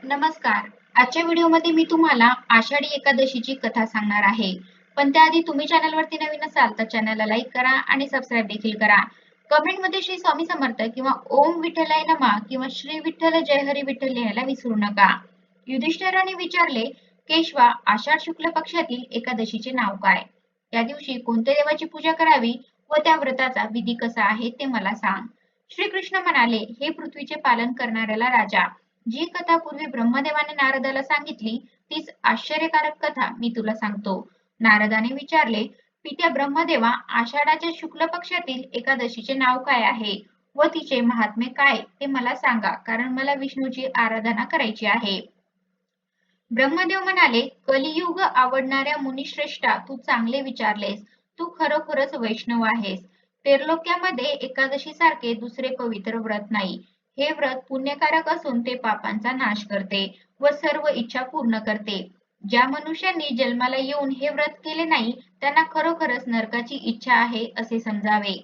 नमस्कार. आजच्या व्हिडिओमध्ये मी तुम्हाला आषाढी एकादशीची कथा सांगणार आहे. पण त्याआधी तुम्ही चॅनलवरती नवीन असाल तर चॅनलला लाईक करा आणि सबस्क्राईब देखील करा. कमेंटमध्ये श्री स्वामी समर्थ किंवा ओम विठ्ठलाय नमः किंवा श्री विठ्ठल जय हरी विठ्ठल लिहायला विसरू नका. युधिष्ठिराने विचारले, केशवा, आषाढ शुक्ल पक्षातील एकादशीचे नाव काय? त्या दिवशी कोणत्या देवाची पूजा करावी व त्या व्रताचा विधी कसा आहे ते मला सांग. श्रीकृष्ण म्हणाले, हे पृथ्वीचे पालन करणाऱ्याला राजा, जी कथा पूर्वी ब्रह्मदेवाने नारदाला सांगितली तीच आश्चर्यकारक कथा मी तुला सांगतो. नारदाने विचारले, पित्या ब्रह्मदेवा, आषाढाच्या शुक्ल पक्षातील एकादशीचे नाव काय आहे व तिचे महात्म्य काय ते मला सांगा, कारण मला विष्णूची आराधना करायची आहे. ब्रह्मदेव म्हणाले, कलियुग आवडणाऱ्या मुनिश्रेष्ठा, तू चांगले विचारलेस. तू खरोखरच वैष्णव आहेस. त्रैलोक्यामध्ये एकादशी सारखे दुसरे पवित्र व्रत नाही. हे व्रत पुण्यकारक असून ते पापांचा नाश करते व सर्व इच्छा पूर्ण करते. ज्या मनुष्यांनी जन्माला येऊन हे व्रत केले नाही त्यांना खरोखरच नरकाची इच्छा आहे असे समजावे.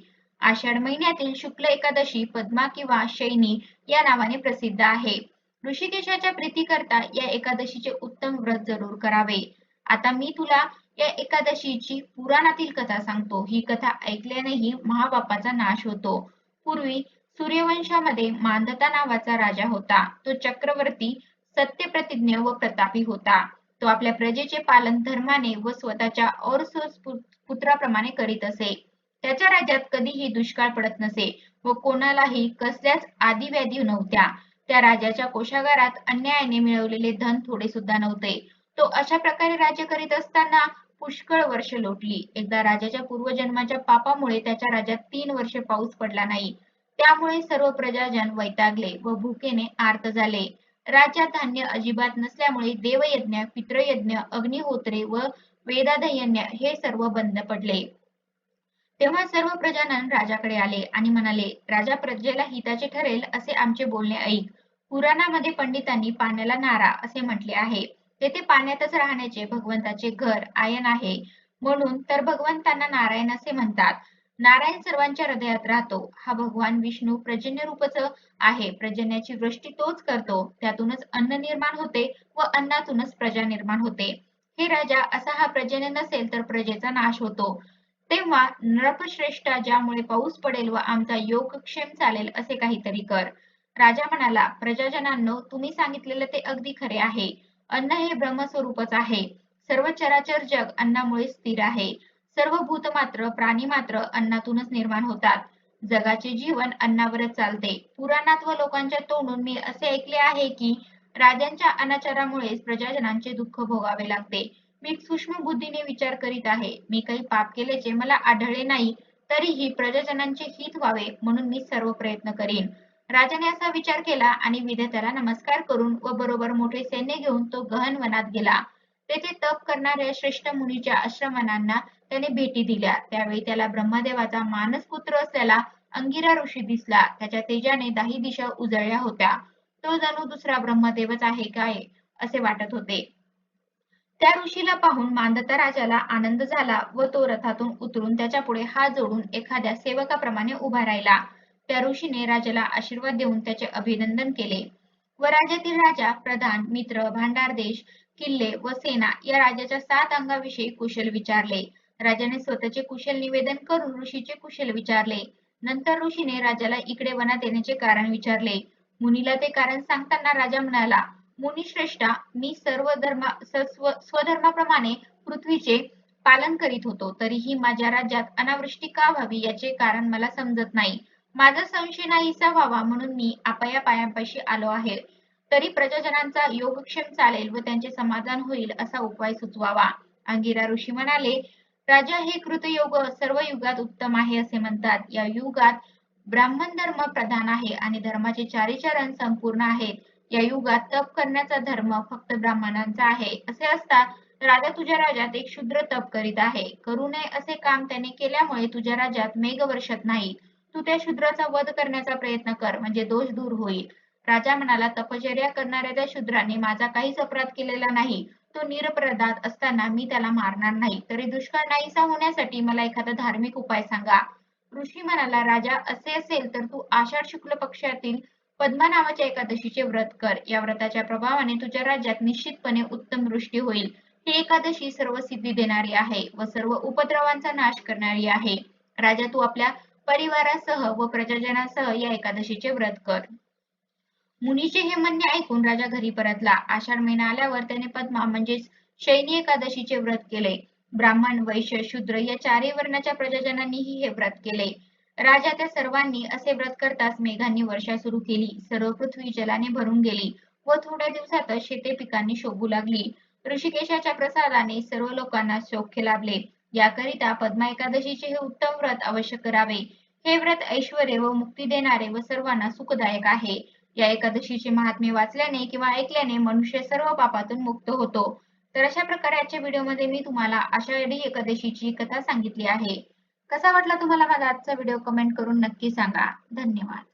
आषाढ महिन्यातील शुक्ल एकादशी पद्मा किंवा शैनी या नावाने प्रसिद्ध आहे. ऋषिकेशाच्या प्रीतीकरता या एकादशीचे उत्तम व्रत जरूर करावे. आता मी तुला या एकादशीची पुराणातील कथा सांगतो. ही कथा ऐकल्यानेही महापापाचा नाश होतो. पूर्वी सूर्यवंशामध्ये मांधाता नावाचा राजा होता. तो चक्रवर्ती, सत्यप्रतिज्ञ व प्रतापी होता. तो आपल्या प्रजेचे पालन धर्माने व स्वतःच्या औरसोस पुत्राप्रमाणे करीत असे. त्याच्या राज्यात कधीही दुष्काळ पडत नसे व कोणालाही कसल्याच आदिव्याधी नव्हत्या. त्या राजाच्या कोषागारात अन्यायाने मिळवलेले धन थोडे सुद्धा नव्हते. तो अशा प्रकारे राज्य करीत असताना पुष्कळ वर्ष लोटली. एकदा राजाच्या पूर्वजन्माच्या पापामुळे त्याच्या राज्यात 3 वर्षे पाऊस पडला नाही. त्यामुळे सर्व प्रजाजन वैतागले व भुकेने आर्त झाले. राज्यात धान्य अजिबात नसल्यामुळे देवयज्ञ, पितृयज्ञ, अग्निहोत्रे व वेदाध्ययन हे सर्व बंद पडले. तेव्हा सर्व प्रजाजन राजाकडे आले आणि म्हणाले, राजा, प्रजेला हिताचे ठरेल असे आमचे बोलणे ऐक. पुराणामध्ये पंडितांनी पाण्याला नारा असे म्हटले आहे. तेथे पाण्यातच राहण्याचे भगवंताचे घर आयन आहे. म्हणून तर भगवंतांना नारायण असे म्हणतात. नारायण सर्वांच्या हृदयात राहतो. हा भगवान विष्णू पर्जन्य रूपच आहे. पर्जन्याची वृष्टी तोच करतो. त्यातूनच अन्न निर्माण होते व अन्नातूनच प्रजा निर्माण होते. हे राजा, असा हा पर्जन्य नसेल तर प्रजेचा नाश होतो. तेव्हा नृपश्रेष्ठा, ज्यामुळे पाऊस पडेल व आमचा योगक्षेम चालेल असे काहीतरी कर. राजा म्हणाला, प्रजाजनांनो, तुम्ही सांगितलेले ते अगदी खरे आहे. अन्न हे ब्रह्मस्वरूपच आहे. सर्व चराचर जग अन्नामुळे स्थिर आहे. सर्व भूत मात्र, प्राणी मात्र अन्नातूनच निर्माण होतात. जगाचे जीवन अन्नावरच चालते. पुराणात व लोकांच्या तोंडून मी असे ऐकले आहे की राजांच्या अनाचारामुळेच प्रजाजनांचे दुःख भोगावे लागते. मी सूक्ष्म बुद्धीने विचार करीत आहे. मी काही पाप केल्याचे मला आढळले नाही, तरीही प्रजाजनांचे हित व्हावे म्हणून मी सर्व प्रयत्न करीन. राजाने असा विचार केला आणि विधात्याला नमस्कार करून व बरोबर मोठे सैन्य घेऊन तो गहन वनात गेला. तेथे तप करणाऱ्या श्रेष्ठ मुनीच्या आश्रमणांना त्याने भेटी दिल्या. त्यावेळी त्याला ब्रह्मदेवाचा मानसपुत्र असलेला अंगिरा ऋषी दिसला. त्याच्या तेजाने 10 दिशा उजळल्या होत्या. तो जणू दुसरा ब्रह्मदेवच आहे काय असे वाटत होते. त्या ऋषीला पाहून मांधाता राजाला आनंद झाला व तो रथातून उतरून त्याच्या पुढे हात जोडून एखाद्या सेवकाप्रमाणे उभा राहिला. त्या ऋषीने राजाला आशीर्वाद देऊन त्याचे अभिनंदन केले व राज्यातील राजा, प्रधान, मित्र, भांडारदेश, किल्ले व सेना या राजाच्या 7 अंगाविषयी कुशल विचारले. राजाने स्वतःचे कुशल निवेदन करून ऋषीचे कुशल विचारले. नंतर ऋषीने राजाला इकडे वनात येण्याचे कारण विचारले. मुनीला ते कारण सांगताना राजा म्हणाला, मुनिश्रेष्ठा, मी स्वधर्माप्रमाणे पृथ्वीचे पालन करीत होतो, तरीही माझ्या राज्यात अनावृष्टी का व्हावी याचे कारण मला समजत नाही. माझा संशय नाहीसा व्हावा म्हणून मी आपया पायांपाशी आलो आहे. तरी प्रजाजनांचा योगक्षेम चालेल व त्यांचे समाधान होईल असा उपाय सुचवावा. अंगिरा ऋषी म्हणाले, राजा, हे कृतयोग सर्व युगात उत्तम आहे असे म्हणतात. या युगात ब्राह्मण धर्म प्रधान आहे आणि धर्माचे 4 चरण संपूर्ण आहेत. या युगात तप करण्याचा धर्म फक्त ब्राह्मणांचा आहे. असे असता राजा तुझ्या राज्यात एक शूद्र तप करीत आहे. करू नये असे काम त्याने केल्यामुळे तुझ्या राज्यात मेघ वर्षत नाही. तू त्या शूद्राचा वध करण्याचा प्रयत्न कर, म्हणजे दोष दूर होईल. राजा म्हणाला, तपश्चर्या करणाऱ्या त्या शूद्राने माझा काहीच अपराध केलेला नाही. तो निरपराध असताना मी त्याला मारणार नाही. तरी दुष्काळ नाहीसा होण्यासाठी मला एखादा धार्मिक उपाय सांगा. ऋषी म्हणाला, राजा, असे असेल तर तू आषाढ शुक्ल पक्षातील पद्मा नावाच्या एकादशीचे व्रत कर. या व्रताच्या प्रभावाने तुझ्या राज्यात निश्चितपणे उत्तम वृष्टी होईल. ही एकादशी सर्व सिद्धी देणारी आहे व सर्व उपद्रवांचा नाश करणारी आहे. राजा, तू आपल्या परिवारासह व प्रजाजनासह या एकादशीचे व्रत कर. मुनीचे हे म्हणणे ऐकून राजा घरी परतला. आषाढ महिना आल्यावर त्याने पद्मा म्हणजेच शयनी एकादशीचे व्रत केले. ब्राह्मण, वैश्य, शूद्र या चारही वर्णाच्या प्रजाजनांनीही हे व्रत केले. राजा त्या सर्वांनी असे व्रत करताच मेघांनी वर्षा सुरू केली. सर्व पृथ्वी जलाने भरून गेली व थोड्या दिवसातच शेते पिकांनी शोभू लागली. ऋषिकेशाच्या प्रसादाने सर्व लोकांना सौख्य लाभले. याकरिता पद्मा एकादशीचे हे उत्तम व्रत अवश्य करावे. हे व्रत ऐश्वर्य व मुक्ती देणारे व सर्वांना सुखदायक आहे. या एकादशीचे महात्म्य वाचल्याने किंवा ऐकल्याने मनुष्य सर्व पापातून मुक्त होतो. तर अशा प्रकारे आजच्या व्हिडिओमध्ये मी तुम्हाला आषाढी एकादशीची कथा सांगितली आहे. कसा वाटला तुम्हाला माझा आजचा व्हिडिओ कमेंट करून नक्की सांगा. धन्यवाद.